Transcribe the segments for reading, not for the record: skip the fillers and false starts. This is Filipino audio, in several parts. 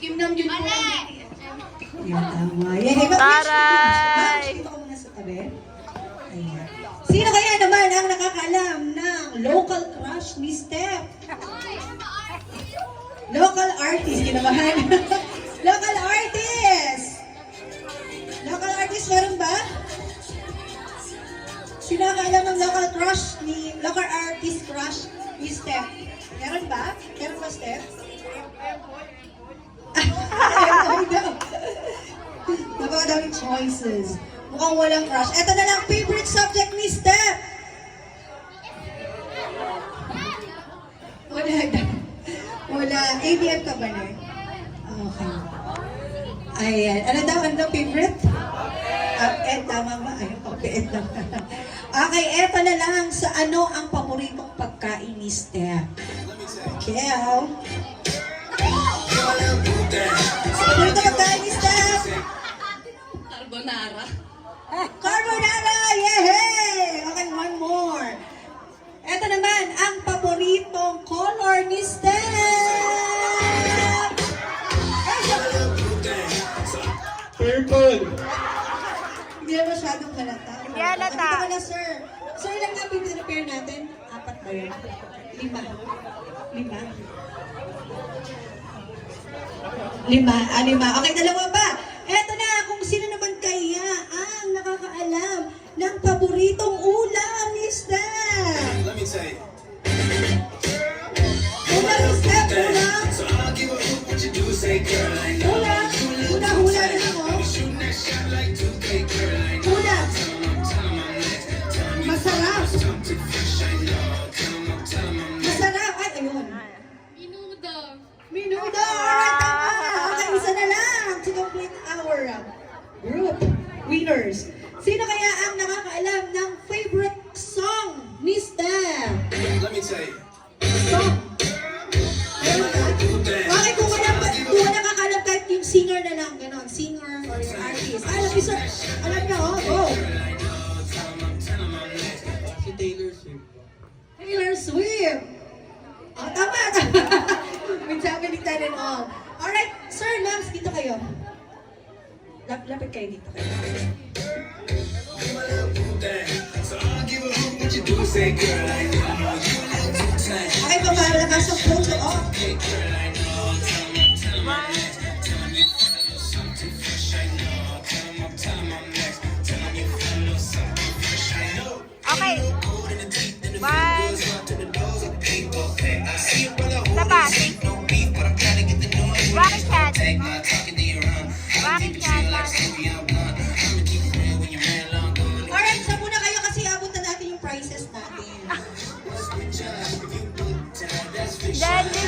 Kim Namjoon po. Yan, tama. Yan, Taray! Dito ko muna sa tabi. Ayan. Sino kaya naman ang nakakaalam ng local crush ni Steph? Local artist, kinabahan. Local artist! Local artist, meron ba? Sino nakakaalam ng local artist crush ni Steph? Meron ba? Meron ba, Steph? Napakadaming choices. Mukhang walang crush. Ito na lang, favorite subject ni Steph. Wala daw. Wala. ABM ka ba na? Okay. Ayan. Ano daw favorite? Tama ba? Ayun, papiet naman. Okay, eto na lang. Sa ano ang paboritong pagkain ni Steph? Kel? Paboritong pagkain ni Steph? Carbonara. Carbonara! Yehey! Okay, one more. Ito naman, ang paboritong color ni Steph! Purple! Hindi na masyadong halata. Hindi halata. Dito ka na, sir. Sir, ilang nga pinrepair natin? 4 ba yun? 5. 5? 5. Okay, 2 pa. Eto na, kung sino naman kaya ang nakakaalam ng paboritong ulam ni Steph? Let me tell you. Ulam ni Steph, ulam. So I'll give a hoot what you do, say girl, I know. Ulam. Hula-hula na lang, oh. Shooting that shot like 2K, girl, I know. Ulam. Masarap. Masarap. Ay, ayun. Minudo. Minudo! Alright, tama! Okay, isa na lang to complete our group winners. Sino kaya ang nakakaalam ng favorite song ni Steph? Let me tell you. Song. Meron ba? Okay, kung wala nakakaalam kahit yung singer na lang, ganon. Singer or yung artist. Alam niyo, sir. Alam niyo, oh. Go. Si Taylor Swift. Taylor Swift. Oh, tama, tama. With family time and all. Alright, sir, ma'ams, dito kayo. Lapit kayo dito. So I'll give a hoot what you do, say girl, I know. Okay, pamalakas ang photo off. Okay. 1. Isa pa. Rocket chat. Rocket chat. Alright, sa muna kayo kasi abot na natin yung prices natin.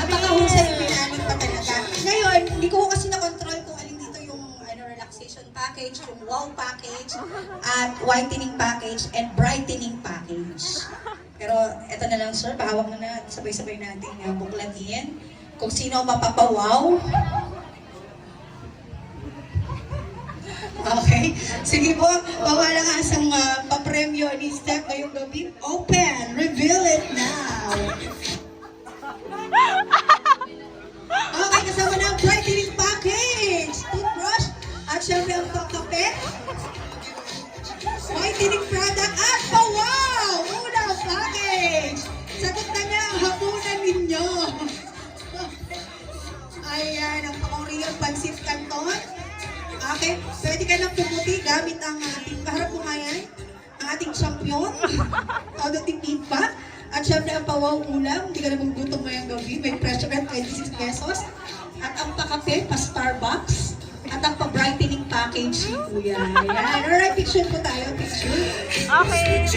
Napakahusay yung pinanin pa talaga. Ngayon, hindi ko kasi na-control kung alin dito yung relaxation package, yung wow package, at whitening package, and brightening package. Pero eto na lang, sir, pahawak na sabay-sabay natin buklatin kung sino ang mapapawaw. Okay. Sige po, pawalangasang papremyo ni Steph ngayong gabi. Open! Reveal it now! Okay, kasama na ang brightening package! Toothbrush at syempre ang pangkape. Whitening product at wow! Unang package! Sagot na niya ang hapunan ninyo. Ayan, ang pang-real pansit canton. Okay, pwede ka nang pumuti gamit ang ating, kaharap mo nga yan, ang ating champion, todo tipipa, at syempre ang pawaw ulam, hindi ka na magugutom ngayong gabi, may presyo ka 26 pesos, at ang pakape, pa Starbucks, at ang pa-brightening package ni Kuya. Ayan, alright, picture po tayo, picture. Okay.